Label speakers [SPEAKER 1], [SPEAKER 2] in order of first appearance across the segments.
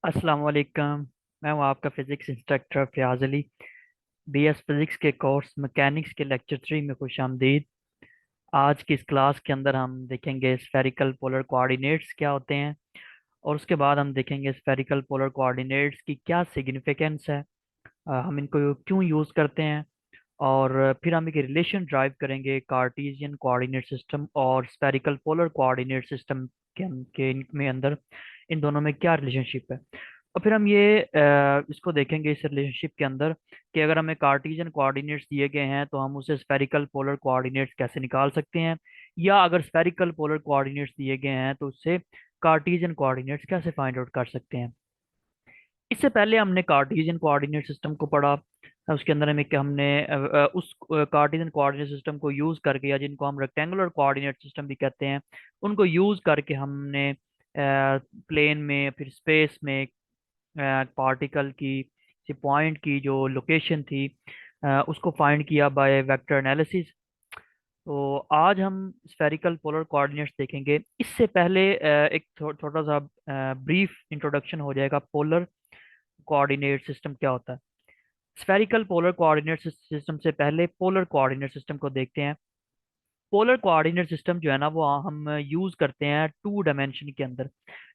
[SPEAKER 1] अस्सलाम वालेकुम। मैं हूँ आपका physics instructor Fayaz Ali. BS physics के कोर्स मैकेनिक्स के लेक्चर 3 में खुशामदीद। आज की इस क्लास के अंदर हम देखेंगे स्फेरिकल पोलर कोऑर्डिनेट्स क्या होते हैं, और उसके बाद हम देखेंगे स्फेरिकल पोलर कोऑर्डिनेट्स की क्या सिग्निफिकेंस है, हम इनको क्यों यूज़ करते हैं, और फिर हम एक रिलेशन ड्राइव करेंगे कार्टेशियन कोऑर्डिनेट सिस्टम और स्फेरिकल पोलर कोऑर्डिनेट सिस्टम के इनमें अंदर इन दोनों में क्या रिलेशनशिप है। और फिर हम ये इसको देखेंगे इस रिलेशनशिप के अंदर कि अगर हमें कार्टेशियन कोऑर्डिनेट्स दिए गए हैं तो हम उसे स्फेरिकल पोलर कोऑर्डिनेट्स कैसे निकाल सकते हैं, या अगर स्फेरिकल पोलर कोऑर्डिनेट्स दिए गए हैं तो उससे कार्टेशियन कोऑर्डिनेट्स कैसे फाइंड आउट कर सकते हैं। इससे पहले हमने कार्टेशियन कोऑर्डिनेट सिस्टम को पढ़ा। उसके अंदर हमें कि हमने उस कार्टेशियन कोऑर्डिनेट सिस्टम को यूज करके, या जिनको हम रेक्टेंगुलर कोऑर्डिनेट सिस्टम भी कहते हैं, उनको यूज करके हमने प्लेन में फिर स्पेस में पार्टिकल की पॉइंट की जो लोकेशन थी उसको फाइंड किया बाय वेक्टर एनालिसिस। तो आज हम स्फेरिकल पोलर कोऑर्डिनेट्स देखेंगे। इससे पहले एक छोटा सा ब्रीफ इंट्रोडक्शन हो जाएगा। पोलर कोऑर्डिनेट सिस्टम क्या होता है। स्फेरिकल पोलर कोऑर्डिनेट सिस्टम से पहले पोलर कोऑर्डिनेट सिस्टम को देखते हैं। पोलर कोऑर्डिनेट सिस्टम जो है ना वो हम यूज करते हैं टू डायमेंशन के अंदर।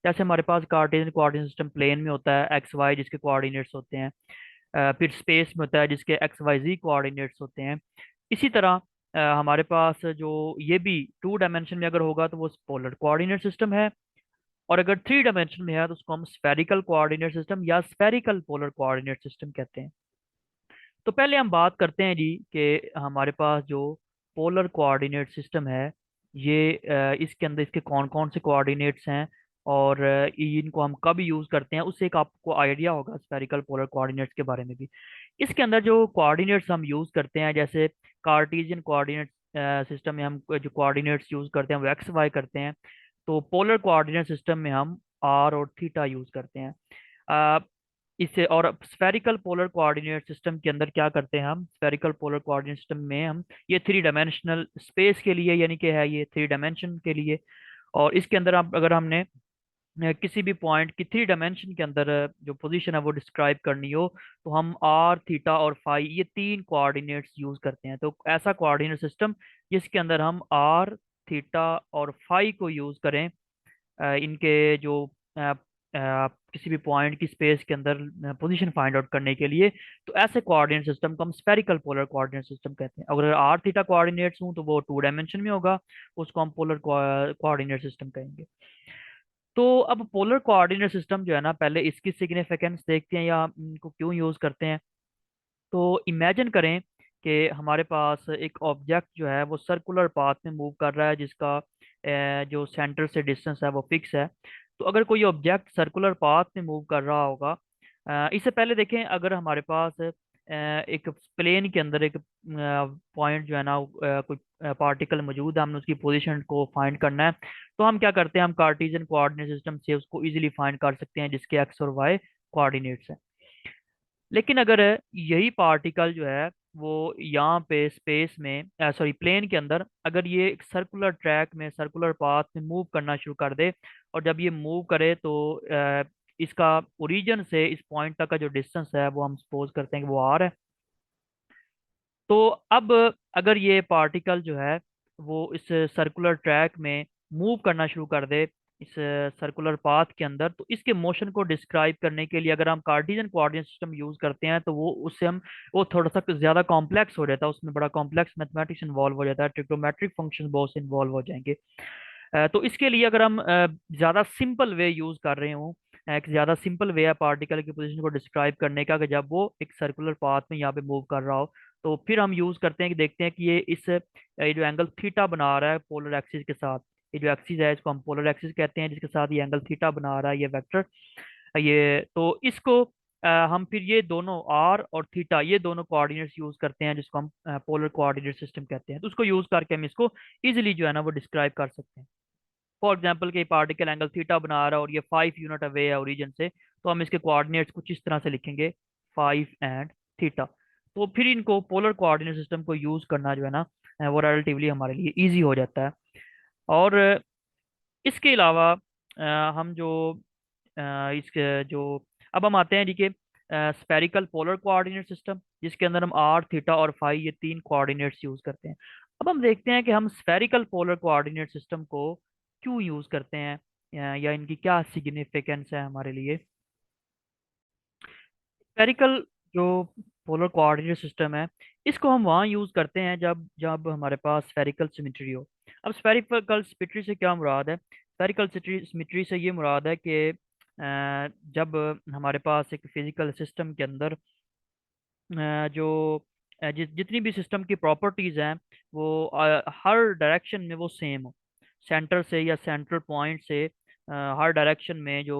[SPEAKER 1] जैसे हमारे पास कार्टेशियन कोऑर्डिनेट सिस्टम प्लेन में होता है, एक्स वाई जिसके कोऑर्डिनेट्स होते हैं। फिर स्पेस में होता है जिसके एक्स वाई जी कोऑर्डिनेट्स होते हैं। इसी तरह हमारे पास जो ये भी टू डायमेंशन में अगर होगा तो वो पोलर कोऑर्डिनेट सिस्टम है, और अगर थ्री डायमेंशन में है तो उसको हम स्फेरिकल कोऑर्डिनेट सिस्टम या स्फेरिकल पोलर कोऑर्डिनेट सिस्टम कहते हैं। तो पहले हम बात करते हैं जी कि हमारे पास जो पोलर कोऑर्डिनेट सिस्टम है ये इसके अंदर इसके कौन कौन से कोऑर्डिनेट्स हैं, और इनको हम कब यूज़ करते हैं, उससे एक आपको आइडिया होगा स्फेरिकल पोलर कोऑर्डिनेट्स के बारे में भी। इसके अंदर जो कोऑर्डिनेट्स हम यूज़ करते हैं, जैसे कार्टेशियन कोऑर्डिनेट सिस्टम में हम जो कोऑर्डिनेट्स यूज़ करते हैं वो एक्स वाई करते हैं। तो पोलर कोऑर्डिनेट सिस्टम में हम आर और थीटा यूज़ करते हैं। इससे और स्फेरिकल पोलर कोऑर्डिनेट सिस्टम के अंदर क्या करते हैं, हम स्फेरिकल पोलर कोऑर्डिनेट सिस्टम में हम ये थ्री डायमेंशनल स्पेस के लिए, यानी कि है ये थ्री डायमेंशन के लिए। और इसके अंदर आप अगर हमने किसी भी पॉइंट की थ्री डायमेंशन के अंदर जो पोजीशन है वो डिस्क्राइब करनी हो, तो हम आर थीटा और फाई ये तीन कोऑर्डिनेट्स यूज करते हैं। तो ऐसा कोऑर्डिनेट सिस्टम जिसके अंदर हम आर थीटा और फाई को यूज करें इनके जो किसी भी पॉइंट की स्पेस के अंदर पोजीशन फाइंड आउट करने के लिए, तो ऐसे कोऑर्डिनेट सिस्टम को हम स्फेरिकल पोलर कोऑर्डिनेट सिस्टम कहते हैं। अगर आर थीटा कोऑर्डिनेट्स हूँ तो वो टू डायमेंशन में होगा, उसको हम पोलर कोऑर्डिनेट सिस्टम कहेंगे। तो अब पोलर कोऑर्डिनेट सिस्टम जो है ना, पहले इसकी सिग्निफिकेंस देखते हैं या इनको क्यों यूज करते हैं। तो इमेजिन करें कि हमारे पास एक ऑब्जेक्ट जो है वो सर्कुलर पाथ में मूव कर रहा है, जिसका जो सेंटर से डिस्टेंस है वो फिक्स है। तो अगर कोई ऑब्जेक्ट सर्कुलर पाथ में मूव कर रहा होगा, इससे पहले देखें अगर हमारे पास एक प्लेन के अंदर एक पॉइंट जो है ना कोई पार्टिकल मौजूद है, हमने उसकी पोजीशन को फाइंड करना है। तो हम क्या करते हैं, हम कार्टेशियन कोऑर्डिनेट सिस्टम से उसको इजीली फाइंड कर सकते हैं जिसके एक्स और वाई कोऑर्डिनेट्स हैं। लेकिन अगर यही पार्टिकल जो है वो यहाँ पे स्पेस में सॉरी प्लेन के अंदर अगर ये एक सर्कुलर ट्रैक में सर्कुलर पाथ में मूव करना शुरू कर दे, और जब ये मूव करे तो इसका ओरिजिन से इस पॉइंट तक का जो डिस्टेंस है वो हम सपोज करते हैं कि वो आर है। तो अब अगर ये पार्टिकल जो है वो इस सर्कुलर ट्रैक में मूव करना शुरू कर दे इस सर्कुलर पाथ के अंदर, तो इसके मोशन को डिस्क्राइब करने के लिए अगर हम कार्टेशियन कोऑर्डिनेट सिस्टम यूज करते हैं तो वो उससे हम वो थोड़ा सा ज्यादा कॉम्प्लेक्स हो जाता है, उसमें बड़ा कॉम्प्लेक्स मैथमेटिक्स इन्वॉल्व हो जाता है, ट्रिग्नोमेट्रिक फंक्शन बहुत से इन्वॉल्व हो जाएंगे। तो इसके लिए अगर हम ज़्यादा सिंपल वे यूज़ कर रहे हो, एक ज़्यादा सिंपल वे है पार्टिकल की पोजीशन को डिस्क्राइब करने का कि जब वो एक सर्कुलर पाथ में यहाँ पे मूव कर रहा हो, तो फिर हम यूज़ करते हैं कि देखते हैं कि ये इस ये जो एंगल थीटा बना रहा है पोलर एक्सिस के साथ, ये जो एक्सिस है इसको हम पोलर एक्सिस कहते हैं, जिसके साथ ये एंगल थीटा बना रहा है ये वेक्टर, ये तो इसको हम फिर ये दोनों आर और थीटा ये दोनों कोऑर्डिनेट्स यूज करते हैं जिसको हम पोलर कोऑर्डिनेट सिस्टम कहते हैं। तो उसको यूज करके हम इसको इजिली जो है ना वो डिस्क्राइब कर सकते हैं। फॉर एग्जाम्पल कि पार्टिकल एंगल थीटा बना रहा है और ये 5 यूनिट अवे है ओरिजिन से, तो हम इसके कोऑर्डिनेट्स कुछ इस तरह से लिखेंगे 5 एंड थीटा। तो फिर इनको पोलर कोऑर्डिनेट सिस्टम को यूज करना जो है ना वो रिलेटिवली हमारे लिए इजी हो जाता है। और इसके अलावा हम जो इसके जो, अब हम आते हैं देखिए स्फेरिकल पोलर कोऑर्डिनेट सिस्टम, जिसके अंदर हम आर, थीटा और फाई ये तीन कोऑर्डिनेट्स यूज करते हैं। अब हम देखते हैं कि हम स्फेरिकल पोलर कोऑर्डिनेट सिस्टम को क्यों यूज करते हैं, या इनकी क्या सिग्निफिकेंस है हमारे लिए। स्फेरिकल जो पोलर कोऑर्डिनेट सिस्टम है, इसको हम वहाँ यूज करते हैं जब जब हमारे पास स्फेरिकल सिमेट्री हो। अब स्फेरिकल सिमेट्री से क्या मुराद है? स्फेरिकल सिमेट्री से ये मुराद है कि जब हमारे पास एक फिजिकल सिस्टम के अंदर जो जितनी भी सिस्टम की प्रॉपर्टीज हैं वो हर डायरेक्शन में वो सेम हो, सेंटर से या सेंट्रल पॉइंट से हर डायरेक्शन में जो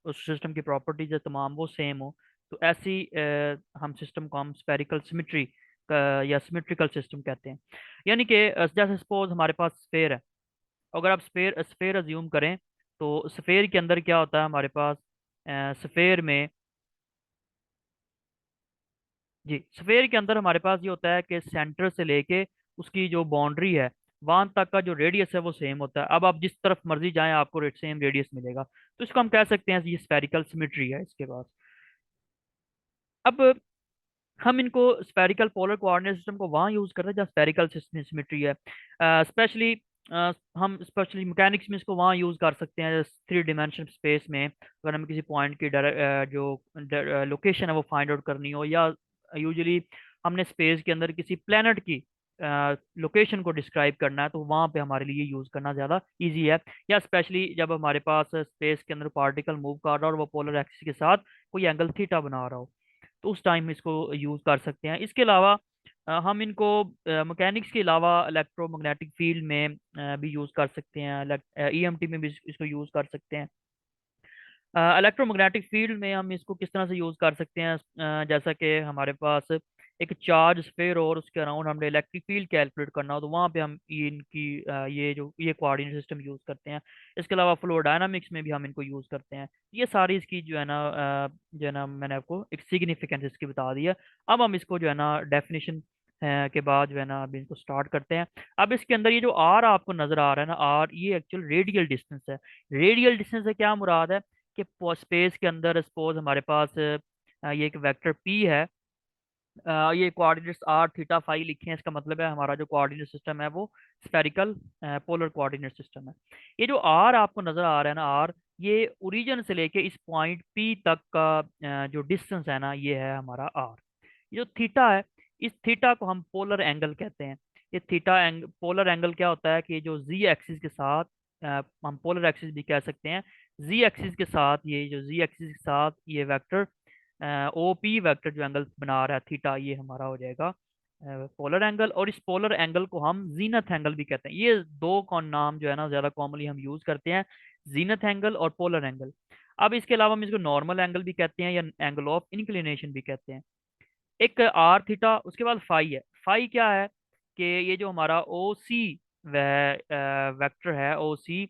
[SPEAKER 1] उस सिस्टम की प्रॉपर्टीज है तमाम वो सेम हो। तो ऐसी हम सिस्टम को हम स्फेरिकल सिमेट्री या सिमेट्रिकल सिस्टम कहते हैं। यानी कि जैसे सपोज हमारे पास स्फेयर है, अगर आप स्फेयर स्फेयर अज्यूम करें, तो स्फेयर के अंदर क्या होता है हमारे पास, स्फेयर में, जी स्फेयर के अंदर हमारे पास ये होता है कि सेंटर से लेके उसकी जो बाउंड्री है वहां तक का जो रेडियस है वो सेम होता है। अब आप जिस तरफ मर्जी जाएं आपको सेम रेडियस मिलेगा, तो इसको हम कह सकते हैं ये स्फेरिकल सिमेट्री है इसके पास। अब हम इनको स्फेरिकल पोलर कोऑर्डिनेट सिस्टम को वहाँ यूज करते हैं जहाँ स्फेरिकल सिमेट्री है। स्पेशली हम स्पेशली मैकेनिक्स में इसको वहाँ यूज कर सकते हैं थ्री डिमेंशन स्पेस में, अगर हमें किसी पॉइंट की जो लोकेशन है वो फाइंड आउट करनी हो, या यूजुअली हमने स्पेस के अंदर किसी प्लेनेट की लोकेशन को डिस्क्राइब करना है, तो वहाँ पे हमारे लिए यूज करना ज़्यादा इजी है। या स्पेशली जब हमारे पास स्पेस के अंदर पार्टिकल मूव कर रहा हो और वो पोलर एक्सिस के साथ कोई एंगल थीटा बना रहा हो, तो उस टाइम इसको यूज कर सकते हैं। इसके अलावा हम इनको मैकेनिक्स के अलावा इलेक्ट्रोमैग्नेटिक फील्ड में भी यूज कर सकते हैं, ईएमटी में भी इसको यूज कर सकते हैं। इलेक्ट्रोमैग्नेटिक फील्ड में हम इसको किस तरह से यूज कर सकते हैं, जैसा कि हमारे पास एक चार्ज स्फेयर और उसके अराउंड हमने इलेक्ट्रिक फील्ड कैलकुलेट करना हो, तो वहाँ पे हम ये कोऑर्डिनेट सिस्टम यूज करते हैं। इसके अलावा फ्लो डायनामिक्स में भी हम इनको यूज करते हैं। ये सारी इसकी जो है ना जो है ना मैंने आपको एक सिग्निफिकेंस इसकी बता दी है। अब हम इसको जो है ना डेफिनेशन के बाद जो है ना अब इनको स्टार्ट करते हैं। अब इसके अंदर ये जो आर आपको नजर आ रहा है ना, आर ये एक्चुअल रेडियल डिस्टेंस है। रेडियल डिस्टेंस से क्या मुराद है कि स्पेस के अंदर सपोज हमारे पास ये एक वेक्टर पी है, ये कोऑर्डिनेट्स आर थीटा फाई लिखे हैं, इसका मतलब है हमारा जो कोऑर्डिनेट सिस्टम है वो स्फेरिकल पोलर कोऑर्डिनेट सिस्टम है। ये जो आर आपको नजर आ रहा है ना, आर ये ओरिजिन से लेके इस पॉइंट पी तक का जो डिस्टेंस है ना, ये है हमारा आर। ये जो थीटा है, इस थीटा को हम पोलर एंगल कहते हैं। ये पोलर एंगल क्या होता है कि जो जी एक्सिस के साथ हम पोलर एक्सिस भी कह सकते हैं, जी एक्सिस के साथ, ये जो जी एक्सिस के साथ ये वेक्टर ओ पी वेक्टर जो एंगल बना रहा है थीटा, ये हमारा हो जाएगा पोलर एंगल। और इस पोलर एंगल को हम जीनथ एंगल भी कहते हैं। ये दो कौन नाम जो है ना ज्यादा कॉमनली हम यूज करते हैं, जीनथ एंगल और पोलर एंगल। अब इसके अलावा हम इसको नॉर्मल एंगल भी कहते हैं या एंगल ऑफ इंक्लिनेशन भी कहते हैं। एक आर थीटा, उसके बाद फाई है। फाई क्या है कि ये जो हमारा ओ सी वेक्टर है, ओ सी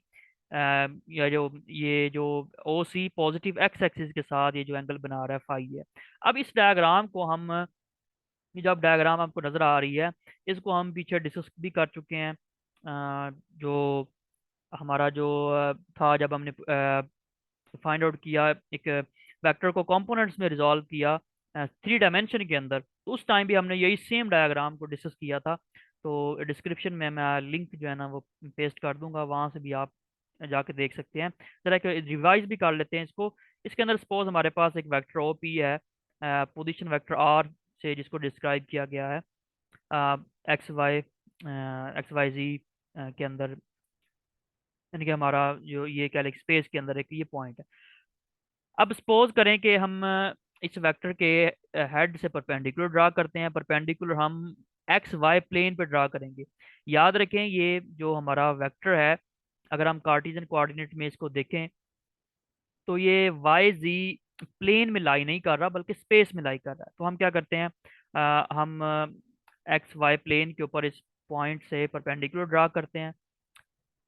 [SPEAKER 1] या ये जो ओ सी पॉजिटिव एक्स एक्सिस के साथ ये जो एंगल बना रहा है फाई है। अब इस डायग्राम को हम, ये जब डायग्राम आपको नजर आ रही है, इसको हम पीछे डिस्कस भी कर चुके हैं। जो हमारा जो था, जब हमने फाइंड आउट किया एक वेक्टर को कंपोनेंट्स में रिजॉल्व किया थ्री डायमेंशन के अंदर, तो उस टाइम भी हमने यही सेम डायग्राम को डिस्कस किया था। तो डिस्क्रिप्शन में मैं लिंक जो है ना वो पेस्ट कर दूंगा, वहां से भी आप जाके देख सकते हैं। जरा एक रिवाइज भी कर लेते हैं इसको। इसके अंदर सपोज हमारे पास एक वेक्टर ओ पी है, पोजीशन वेक्टर आर से जिसको डिस्क्राइब किया गया है एक्स वाई जी के अंदर, यानी कि हमारा जो ये कह लें स्पेस के अंदर एक ये पॉइंट है। अब सपोज करें कि हम इस वेक्टर के हेड से परपेंडिकुलर ड्रा करते हैं। परपेंडिकुलर हम एक्स वाई प्लेन पे ड्रा करेंगे। याद रखें ये जो हमारा वेक्टर है, अगर हम कार्टेशियन कोऑर्डिनेट में इसको देखें, तो ये वाई जी प्लेन में लाई नहीं कर रहा बल्कि स्पेस में लाई कर रहा है। तो हम क्या करते हैं, हम एक्स वाई प्लेन के ऊपर इस पॉइंट से परपेंडिकुलर ड्रा करते हैं,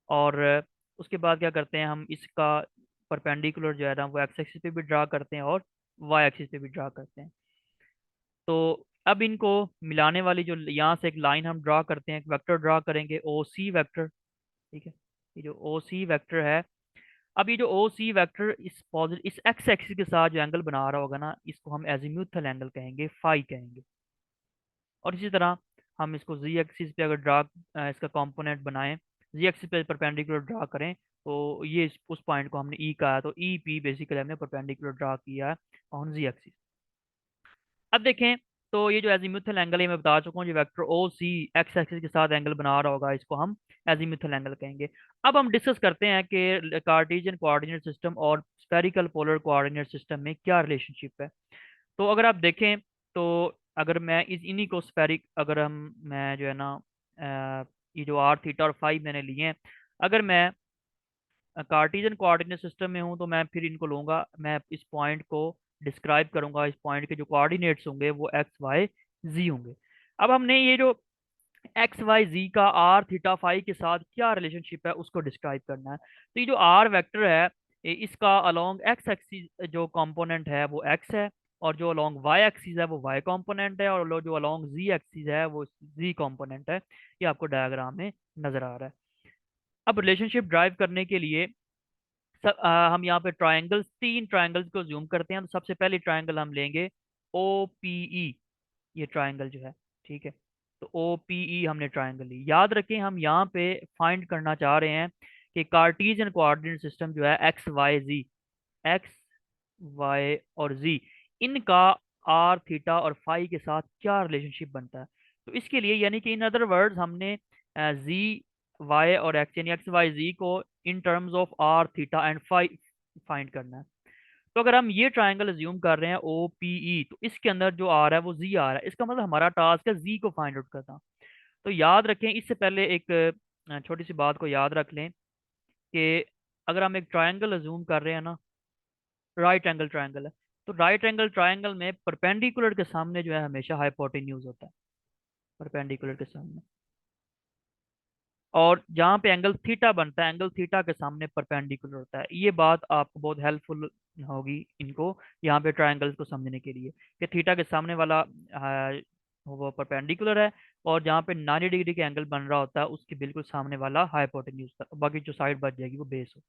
[SPEAKER 1] और उसके बाद क्या करते हैं, हम इसका परपेंडिकुलर जो है ना वो एक्स एक्सिस पे भी ड्रा करते हैं और वाई एक्सिस पे भी ड्रा करते हैं। तो अब इनको मिलाने वाली जो यहाँ से एक लाइन हम ड्रा करते हैं, एक वेक्टर ड्रा करेंगे ओ सी वेक्टर। ठीक है, ये जो ओ सी वेक्टर है, अब ये जो ओ सी वेक्टर इस एक्स एक्सिस के साथ जो एंगल बना रहा होगा ना, इसको हम एजीम्यूथल एंगल कहेंगे, फाई कहेंगे। और इसी तरह हम इसको जी एक्सिस पे अगर ड्रा इसका कंपोनेंट बनाएं, जी एक्सिस पे परपेंडिकुलर ड्रा करें, तो ये उस पॉइंट को हमने ई कहा, तो ई पी बेसिकली हमने परपेंडिकुलर ड्रा किया है ऑन जी एक्सिस। अब देखें, तो ये जो एजीमुथल एंगल है मैं बता चुका हूँ, जो वेक्टर ओ सी एक्स एक्सिस के साथ एंगल बना रहा होगा, इसको हम एजीमुथल एंगल कहेंगे। अब हम डिस्कस करते हैं कि कार्टेशियन कोऑर्डिनेट सिस्टम और स्फेरिकल पोलर कोऑर्डिनेट सिस्टम में क्या रिलेशनशिप है। तो अगर आप देखें, तो अगर मैं इस इन्हीं को स्फेरिक अगर हम मैं जो है ना ये जो आर थीटा और फाइव मैंने लिए हैं, अगर मैं कार्टेशियन कोऑर्डिनेट सिस्टम में हूँ, तो मैं फिर इनको लूंगा, मैं इस पॉइंट को डिस्क्राइब करूंगा, इस पॉइंट के जो कोऑर्डिनेट्स होंगे वो एक्स वाई जी होंगे। अब हमने ये जो एक्स वाई जी का आर थीटा फाई के साथ क्या रिलेशनशिप है उसको डिस्क्राइब करना है। तो ये जो आर वेक्टर है, इसका अलोंग एक्स एक्सिस जो कंपोनेंट है वो एक्स है, और जो अलोंग वाई एक्सिस है वो वाई कंपोनेंट है, और जो अलोंग जी एक्सिस है वो जी कंपोनेंट है। ये आपको डायग्राम में नजर आ रहा है। अब रिलेशनशिप ड्राइव करने के लिए हम यहाँ पे ट्रायंगल्स, तीन ट्रायंगल्स को जूम करते हैं। तो सबसे पहले ट्रायंगल हम लेंगे ओ पी ई, ये ट्रायंगल जो है, ठीक है। तो ओ पी ई हमने ट्रायंगल ली। याद रखें, हम यहाँ पे फाइंड करना चाह रहे हैं कि कार्टेशियन कोऑर्डिनेट सिस्टम जो है एक्स वाई जी, एक्स वाई और जी, इनका आर थीटा और फाई के साथ क्या रिलेशनशिप बनता है। तो इसके लिए यानी कि इन अदर वर्ड्स हमने जी वाई और एक्स यानी एक्स वाई जी को in terms of r theta and phi find करना है। तो अगर हम ये ट्रायंगल अज्यूम कर रहे हैं ओ पी ई, तो इसके अंदर जो आ रहा है वो जी आ रहा है, इसका मतलब हमारा टास्क है जी को फाइंड आउट करना। तो याद रखें, इससे पहले एक छोटी सी बात को याद रख लें कि अगर हम एक ट्रायंगल अज्यूम कर रहे हैं ना, राइट एंगल ट्रायंगल है, तो राइट एंगल ट्रायंगल में परपेंडिकुलर के सामने जो है हमेशा हाइपोटेन्यूज होता है, परपेंडिकुलर के सामने। और जहाँ पे एंगल थीटा बनता है, एंगल थीटा के सामने परपेंडिकुलर होता है। ये बात आपको बहुत हेल्पफुल होगी इनको यहाँ पे ट्रायंगल्स को समझने के लिए, कि थीटा के सामने वाला वो परपेंडिकुलर है, और जहाँ पे 90 डिग्री का एंगल बन रहा होता है उसके बिल्कुल सामने वाला हाइपोटेन्यूज था, बाकी जो साइड बच जाएगी वो बेस हो।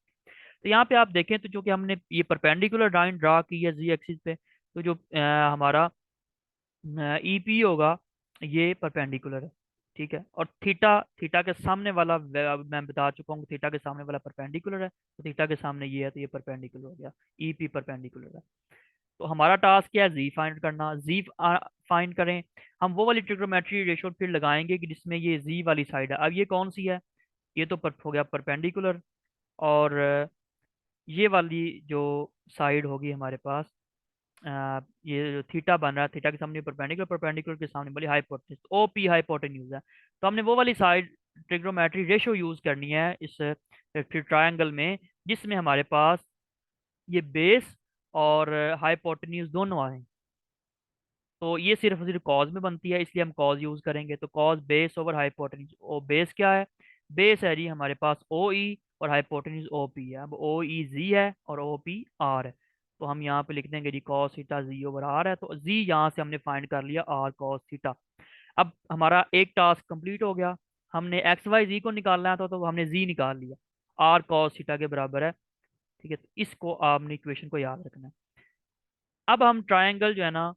[SPEAKER 1] तो यहाँ पे आप देखें, तो जो कि हमने ये परपेंडिकुलर लाइन ड्रा की है जी एक्सिस पे, तो जो हमारा ई पी होगा, ये परपेंडिकुलर है, ठीक है। और थीटा, थीटा के सामने वाला मैं बता चुका हूँ, थीटा के सामने वाला परपेंडिकुलर है, तो थीटा के सामने ये है, तो ये परपेंडिकुलर हो गया, ई पी परपेंडिकुलर है। तो हमारा टास्क क्या है, जी फाइंड करना। जी फाइंड करें, हम वो वाली ट्रिग्नोमेट्री रेशियो फिर लगाएंगे कि जिसमें ये जी वाली साइड है। अब ये कौन सी है, ये तो हो गया परपेंडिकुलर, और ये वाली जो साइड होगी हमारे पास, ये जो थीटा बन रहा है, थीटा के सामने परपेंडिकुलर, परपेंडिकुलर के सामने वाली हाइपोटेन्यूज, ओ पी हाइपोटेन्यूज है। तो हमने वो वाली साइड ट्रिग्नोमेट्री रेशियो यूज करनी है इस फिर ट्रायंगल में, जिसमें हमारे पास ये बेस और हाइपोटेन्यूज दोनों आए। तो ये सिर्फ और सिर्फ कॉज में बनती है, इसलिए हम कॉज यूज करेंगे। तो कॉज बेस ओवर हाइपोटेन्यूज, ओ बेस क्या है, बेस है जी हमारे पास ओ ई, और हाइपोटेन्यूज ओ पी है। अब ओ ई जी है और ओ पी आर है, तो हम यहाँ पे लिख देंगे G cos theta G over R है। तो जी यहाँ से हमने फाइंड कर लिया आर कॉस थीटा। अब हमारा एक टास्क कंप्लीट हो गया, हमने एक्स वाई जी को निकालना है, तो हमने जी निकाल लिया, आर कॉस थीटा के बराबर है, ठीक है। तो इसको आपने इक्वेशन को याद रखना है। अब हम ट्रायंगल जो है ना,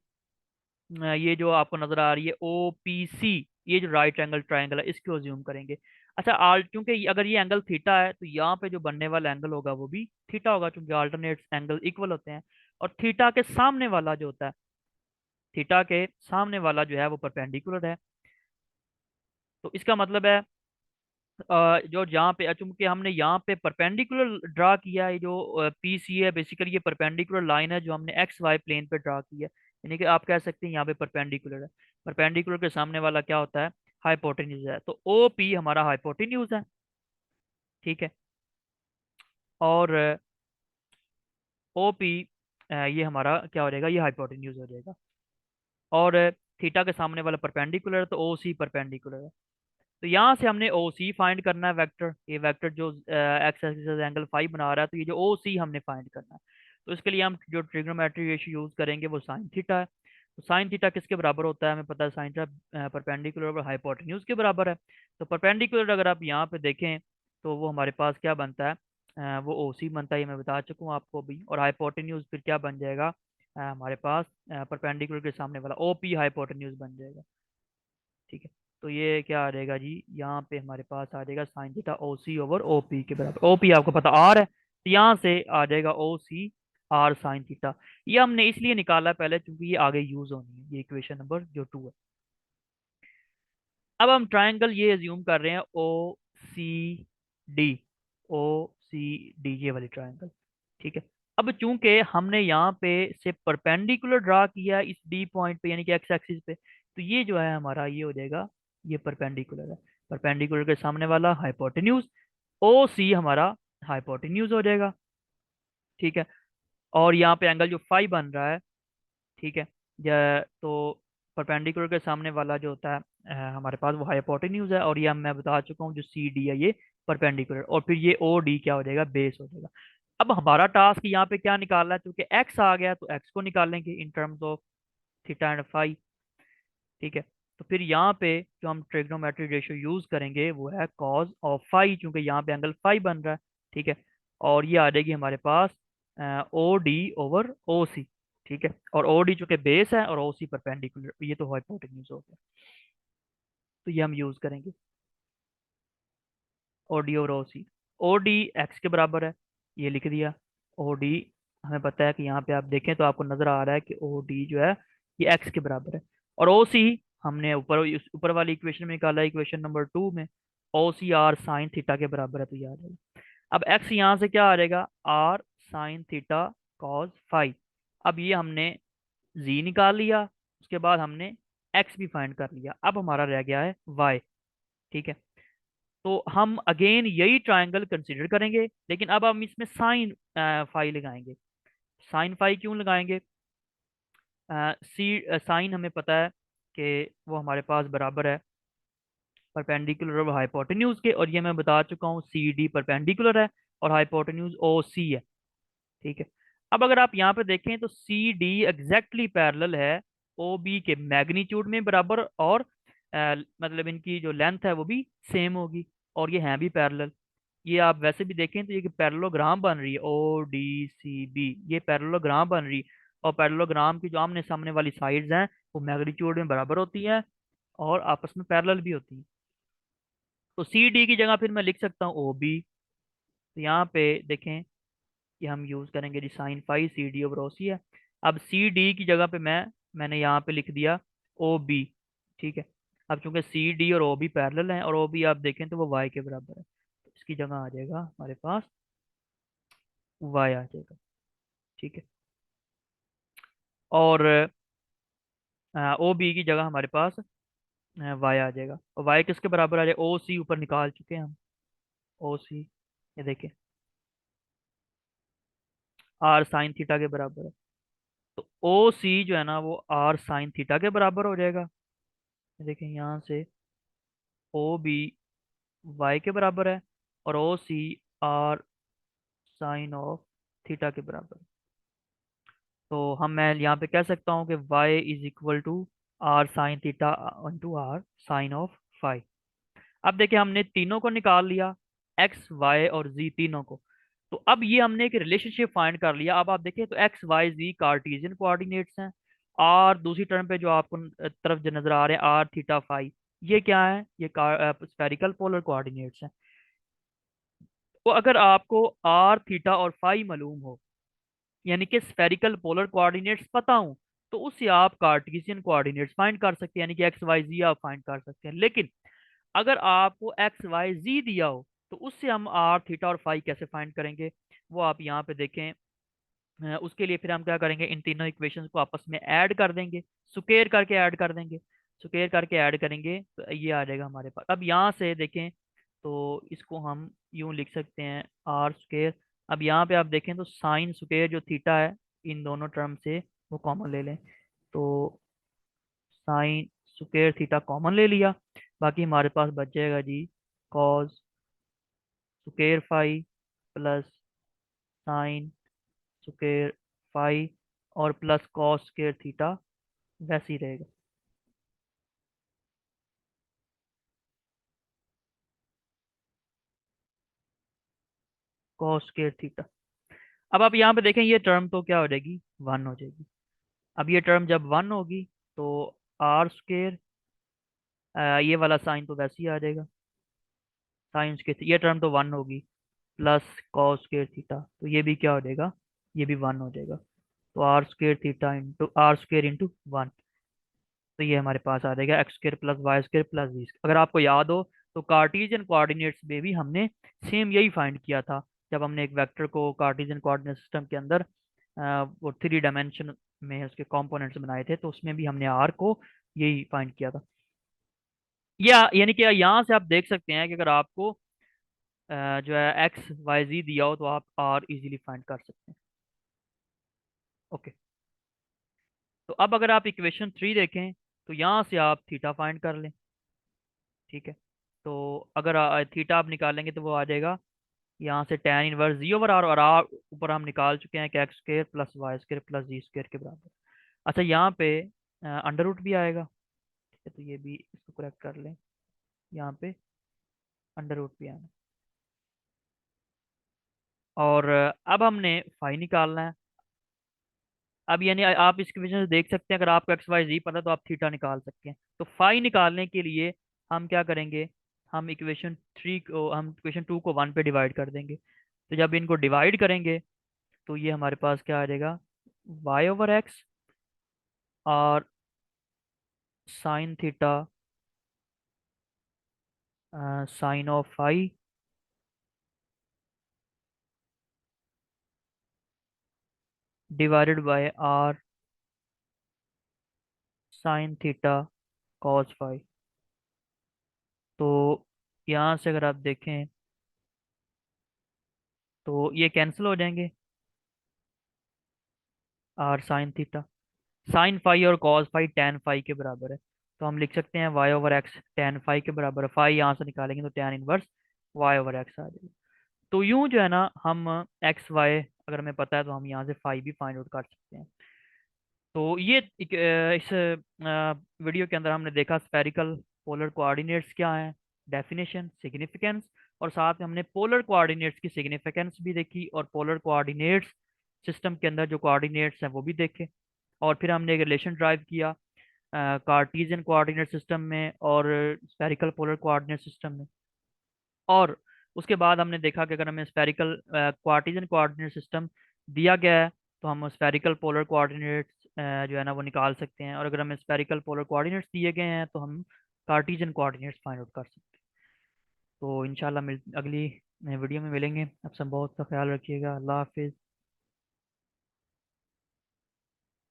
[SPEAKER 1] ये जो आपको नजर आ रही है ओ पी सी, ये जो राइट एंगल ट्रायंगल है, इसको ज्यूम करेंगे। अच्छा, आल क्योंकि अगर ये एंगल थीटा है, तो यहाँ पे जो बनने वाला एंगल होगा वो भी थीटा होगा, क्योंकि अल्टरनेट एंगल इक्वल होते हैं। और थीटा के सामने वाला जो होता है, थीटा के सामने वाला जो है वो परपेंडिकुलर है। तो इसका मतलब है जो जहाँ पे, चूंकि हमने यहाँ पे परपेंडिकुलर ड्रा किया है, ये जो पी सी है बेसिकली ये परपेंडिकुलर लाइन है जो हमने एक्स वाई प्लेन पे ड्रा की है, यानी कि आप कह सकते हैं यहाँ पे परपेंडिकुलर है। परपेंडिकुलर के सामने वाला क्या होता है, हाइपोटेन्यूज है। तो ओ पी हमारा हाइपोटेन्यूज है, ठीक है। और ओ पी ये हमारा क्या हो जाएगा, ये हाइपोटेन्यूज हो जाएगा। और थीटा के सामने वाला परपेंडिकुलर है, तो ओ सी परपेंडिकुलर है। तो यहाँ से हमने ओ सी फाइंड करना है, वेक्टर, ये वेक्टर जो एक्स एक्सिस एंगल फाइव बना रहा है, तो ये जो ओ सी हमने फाइंड करना है। तो इसके लिए हम जो ट्रिग्नोमेट्री रेशियो यूज करेंगे वो साइन थीटा है। तो साइन थीटा किसके बराबर होता है, हमें पता है, साइन थीटा परपेंडिकुलर और हाइपोटेन्यूज के बराबर है। तो परपेंडिकुलर अगर आप यहाँ पे देखें, तो वो हमारे पास क्या बनता है, वो ओ सी बनता है, ये मैं बता चुका हूँ आपको अभी। और हाइपोटेन्यूज फिर क्या बन जाएगा, हमारे पास परपेंडिकुलर के सामने वाला ओ पी हाइपोटेन्यूज बन जाएगा। ठीक है, तो ये क्या आ जाएगा जी, यहाँ पे हमारे पास आ जाएगा साइन थीटा ओ सी ओवर ओ पी के बराबर। ओ पी आपको पता आर है, तो यहाँ से आ जाएगा ओ सी आर साइन थीटा। ये हमने इसलिए निकाला पहले क्योंकि ये आगे यूज होनी है, ये इक्वेशन नंबर जो 2 है। अब हम ट्रायंगल ये एज्यूम कर रहे हैं ओ सी डी, ओ सी डी, ये वाली ट्रायंगल। ठीक है, अब चूंकि हमने यहाँ पे से परपेंडिकुलर ड्रा किया इस डी पॉइंट पे यानी कि एक्स एक्सिस पे, तो ये जो है हमारा ये हो जाएगा, ये परपेंडिकुलर है। परपेंडिकुलर के सामने वाला हाइपोटेन्यूज, ओ सी हमारा हाइपोटेन्यूज हो जाएगा। ठीक है, और यहाँ पे एंगल जो फाई बन रहा है, ठीक है, तो परपेंडिकुलर के सामने वाला जो होता है हमारे पास वो हाइपोटेन्यूज है, और ये मैं बता चुका हूँ जो सी डी है ये परपेंडिकुलर, और फिर ये ओ डी क्या हो जाएगा, बेस हो जाएगा। अब हमारा टास्क यहाँ पे क्या निकालना है, क्योंकि एक्स आ गया तो एक्स को निकालेंगे in terms of theta and phi. ठीक है, तो फिर यहाँ पे जो हम ट्रिग्नोमेट्री रेशियो यूज करेंगे वो है कॉज ऑफ फाई, क्योंकि यहाँ पे एंगल फाई बन रहा है। ठीक है, और ये आ जाएगी हमारे पास ओ डी ओवर ओ सी। ठीक है, और ओ डी चूंकि बेस है और ओ सी परपेंडिकुलर, ये तो हाइपोटेन्यूज हो गया, तो ये हम यूज करेंगे ओ डी और ओ सी। ओ डी एक्स के बराबर है, ये लिख दिया। ओ डी हमें पता है कि यहाँ पे आप देखें तो आपको नजर आ रहा है कि ओ डी जो है ये एक्स के बराबर है। और ओ सी हमने ऊपर वाली इक्वेशन में निकाला, इक्वेशन नंबर 2 में ओ सी आर साइन थीटा के बराबर है, तो ये आ जाएगा। अब एक्स यहाँ से क्या आ जाएगा, r sine theta cos phi. अब ये हमने जी निकाल लिया, उसके बाद हमने एक्स भी फाइंड कर लिया, अब हमारा रह गया है वाई। ठीक है, तो हम अगेन यही ट्रायंगल कंसीडर करेंगे, लेकिन अब हम इसमें साइन फाई लगाएंगे। साइन फाई क्यों लगाएंगे, सी साइन हमें पता है कि वो हमारे पास बराबर है परपेंडिकुलर और हाइपोटेन्यूज के, और ये मैं बता चुका हूँ सी डी परपेंडिकुलर है और हाइपोटेन्यूज ओ सी है। ठीक है, अब अगर आप यहाँ पे देखें तो सी डी एग्जैक्टली पैरेलल है ओ बी के, मैग्नीट्यूड में बराबर, और मतलब इनकी जो लेंथ है वो भी सेम होगी, और ये हैं भी पैरेलल। ये आप वैसे भी देखें तो ये पैरेललोग्राम बन रही है, ओ डी सी बी, ये पैरेललोग्राम बन रही है। और पैरेललोग्राम की जो आमने सामने वाली साइड्स हैं वो मैग्नीट्यूड में बराबर होती हैं और आपस में पैरेलल भी होती हैं। तो सी डी की जगह फिर मैं लिख सकता हूँ ओ बी। तो यहाँ पे देखें, ये हम यूज करेंगे G sine phi, C D over O C है। अब सी डी की जगह पे मैंने यहाँ पे लिख दिया ओ बी। ठीक है, अब चूंकि सी डी और ओ बी पैरेलल हैं और ओ बी आप देखें तो वो वाई के बराबर है, तो इसकी जगह आ जाएगा हमारे पास वाई आ जाएगा। ठीक है, और ओ बी की जगह हमारे पास वाई आ जाएगा, और वाई किसके बराबर आ जाएगा, ओ सी ऊपर निकाल चुके हैं हम, ओ सी ये देखें आर साइन थीटा के बराबर है। तो ओ सी जो है ना वो आर साइन थीटा के बराबर हो जाएगा। ये देखें यहाँ से ओ बी वाई के बराबर है और O C R sine of theta के बराबर। तो मैं यहाँ पे कह सकता हूँ कि y is equal to r sine theta into r sine of phi. अब देखिए हमने तीनों को निकाल लिया, एक्स वाई और जी तीनों को। तो अब ये हमने एक रिलेशनशिप फाइंड कर लिया। अब आप देखिए तो एक्स वाई जी कार्टेशियन कोऑर्डिनेट्स हैं, और दूसरी टर्म पे जो आपको तरफ जो नजर आ रहे हैं आर थीटा फाई, ये क्या है, ये स्फेरिकल पोलर कोऑर्डिनेट्स हैं। तो अगर आपको आर थीटा और फाई मालूम हो, यानी कि स्फेरिकल पोलर कोऑर्डिनेट्स पता हो, तो उससे आप कार्टेशियन कोऑर्डिनेट्स फाइंड कर सकते हैं, यानी कि एक्स वाई जी आप फाइंड कर सकते हैं। लेकिन अगर आपको एक्स वाई जी दिया हो तो उससे हम आर थीटा और फाई कैसे फाइंड करेंगे, वो आप यहाँ पे देखें। उसके लिए फिर हम क्या करेंगे, इन तीनों इक्वेशंस को आपस में ऐड कर देंगे, सुकेर करके ऐड कर देंगे। सुकेर करके ऐड करेंगे तो ये आ जाएगा हमारे पास। अब यहाँ से देखें तो इसको हम यूं लिख सकते हैं आर स्क्वेयर। अब यहाँ पे आप देखें तो साइन स्क्वेयर जो थीटा है इन दोनों टर्म से वो कॉमन ले लें, तो साइन स्क्वेयर थीटा कॉमन ले लिया, बाकी हमारे पास बच जाएगा G cos square phi plus sine square phi और प्लस कॉस स्क्वेयर थीटा, वैसे ही रहेगा। Cos square theta. अब आप यहाँ पे देखें, ये टर्म तो क्या हो जाएगी, वन हो जाएगी। अब ये टर्म जब वन होगी तो आर स्क्वायर, ये वाला साइन तो वैसे ही आ जाएगा, साइन स्क्वायर, ये टर्म तो वन होगी, प्लस कॉस स्क्वायर थीटा, तो ये भी क्या हो जाएगा, ये भी वन हो जाएगा। तो R square theta into R square into one, तो ये हमारे पास आ जाएगा X square plus Y square plus G. अगर आपको याद हो तो कार्टेशियन कोऑर्डिनेट्स में भी हमने सेम यही फाइंड किया था, जब हमने एक वेक्टर को कार्टेशियन कोऑर्डिनेट सिस्टम के अंदर वो थ्री डायमेंशन में उसके कंपोनेंट्स बनाए थे, तो उसमें भी हमने आर को यही फाइंड किया था। या यानी कि यहाँ से आप देख सकते हैं कि अगर आपको जो है एक्स वाई जी दिया हो तो आप आर इजीली फाइंड कर सकते हैं। ओके, तो अब अगर आप इक्वेशन थ्री देखें तो यहाँ से आप थीटा फाइंड कर लें। ठीक है, तो अगर थीटा आप निकालेंगे तो वो आ जाएगा यहाँ से tan inverse G over R, और आर ऊपर हम निकाल चुके हैं कि X square plus Y square plus G square के बराबर। अच्छा, यहाँ पे अंडर रूट भी आएगा। ठीक है, तो ये भी इसको करेक्ट कर लें, यहाँ पे अंडर रूट भी आना। और अब हमने फाई निकालना है। अब यानी आप इसके वजह से देख सकते हैं, अगर आपको एक्स वाई जी पता है तो आप थीटा निकाल सकते हैं। तो फाई निकालने के लिए हम क्या करेंगे, हम इक्वेशन टू को वन पे डिवाइड कर देंगे। तो जब इनको डिवाइड करेंगे तो ये हमारे पास क्या आ जाएगा, वाई ओवर एक्स और sine theta sine of phi divided by r sine theta cos phi. तो यहाँ से अगर आप देखें तो ये कैंसिल हो जाएंगे, R sine theta, sine phi और कॉस फाई टेन फाई के बराबर है। तो हम लिख सकते हैं Y over X tan phi के बराबर है। फाई यहाँ से निकालेंगे तो tan inverse Y over X आ जाएगा। तो यूं जो है ना, हम एक्स वाई अगर हमें पता है तो हम यहाँ से फाई भी फाइंड आउट कर सकते हैं। तो ये इस वीडियो के अंदर हमने देखा स्फेरिकल पोलर कोऑर्डिनेट्स क्या हैं, डेफिनेशन, सिग्निफिकेंस, और साथ में हमने पोलर कोऑर्डिनेट्स की सिग्निफिकेंस भी देखी, और पोलर कोऑर्डिनेट्स सिस्टम के अंदर जो कोऑर्डिनेट्स हैं वो भी देखे। और फिर हमने एक रिलेशन ड्राइव किया कार्टीजियन कोऑर्डिनेट सिस्टम में और स्फेरिकल पोलर कोऑर्डिनेट सिस्टम में। और उसके बाद हमने देखा कि अगर हमें स्फेरिकल कार्टेशियन कोऑर्डिनेट सिस्टम दिया गया है तो हम स्फेरिकल पोलर कोऑर्डिनेट्स जो है ना वो निकाल सकते हैं, और अगर हमें स्फेरिकल पोलर कोऑर्डिनेट्स दिए गए हैं तो हम कार्टेशियन कोऑर्डिनेट्स फाइंड आउट कर सकते हैं। तो इंशाल्लाह मिल अगली वीडियो में मिलेंगे। अब सब बहुत सा ख्याल रखिएगा। अल्लाह हाफिज़।